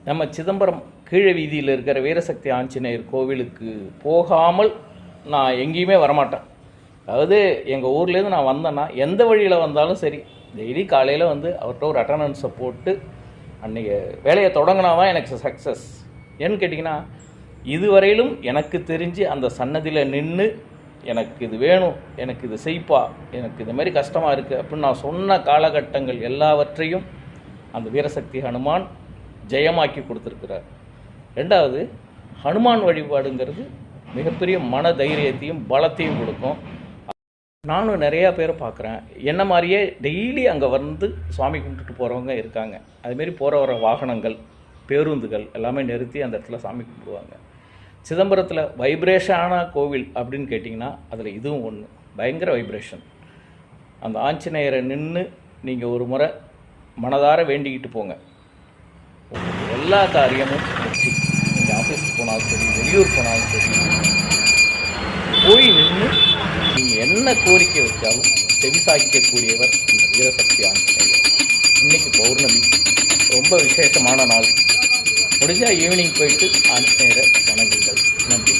நம்ம சிதம்பரம் கீழ வீதியில் இருக்கிற வீரசக்தி ஆஞ்சநேயர் கோவிலுக்கு போகாமல் நான் எங்கேயுமே வரமாட்டேன். அதாவது எங்கள் ஊர்லேருந்து நான் வந்தேன்னா எந்த வழியில் வந்தாலும் சரி, டெய்லி காலையில் வந்து அவர்கிட்ட ஒரு அட்டண்டன்ஸை போட்டு அன்றைக்கி வேலையை தொடங்கினா தான் எனக்கு சக்ஸஸ். ஏன்னு கேட்டிங்கன்னா, இதுவரையிலும் எனக்கு தெரிஞ்சு அந்த சன்னதியில் நின்று எனக்கு இது வேணும், எனக்கு இது செய்ப்பா, எனக்கு இது மாதிரி கஷ்டமாக இருக்குது அப்படின்னு நான் சொன்ன காலகட்டங்கள் எல்லாவற்றையும் அந்த வீரசக்தி ஹனுமான் ஜெயமாக்கி கொடுத்துருக்கிறார். ரெண்டாவது, ஹனுமான் வழிபாடுங்கிறது மிகப்பெரிய மன தைரியத்தையும் பலத்தையும் கொடுக்கும். நானும் நிறையா பேரை பார்க்குறேன், என்ன மாதிரியே டெய்லி அங்கே வந்து சுவாமி கும்பிட்டுட்டு போகிறவங்க இருக்காங்க. அதுமாரி போகிற வர வாகனங்கள், பேருந்துகள் எல்லாமே நிறுத்தி அந்த இடத்துல சாமி கும்பிடுவாங்க. சிதம்பரத்தில் வைப்ரேஷனான கோவில் அப்படின்னு கேட்டிங்கன்னா அதில் இதுவும் ஒன்று. பயங்கர வைப்ரேஷன். அந்த ஆஞ்சநேயரை நின்று நீங்கள் ஒரு முறை மனதார வேண்டிக்கிட்டு போங்க, எல்லா காரியமும் வெற்றி. நீங்கள் ஆஃபீஸுக்கு போனாலும் சரி, வெளியூர் போனாலும் சரி, போய் நின்று நீங்கள் என்ன கோரிக்கை வச்சாலும் செவிசாய்க்கக்கூடியவர் இந்த வீரசக்தி ஆஞ்சநேயர். இன்றைக்கி பௌர்ணமி, ரொம்ப விசேஷமான நாள். முடிஞ்சால் ஈவினிங் போயிட்டு ஆஞ்சநேயரை வணங்குங்கள். நன்றி.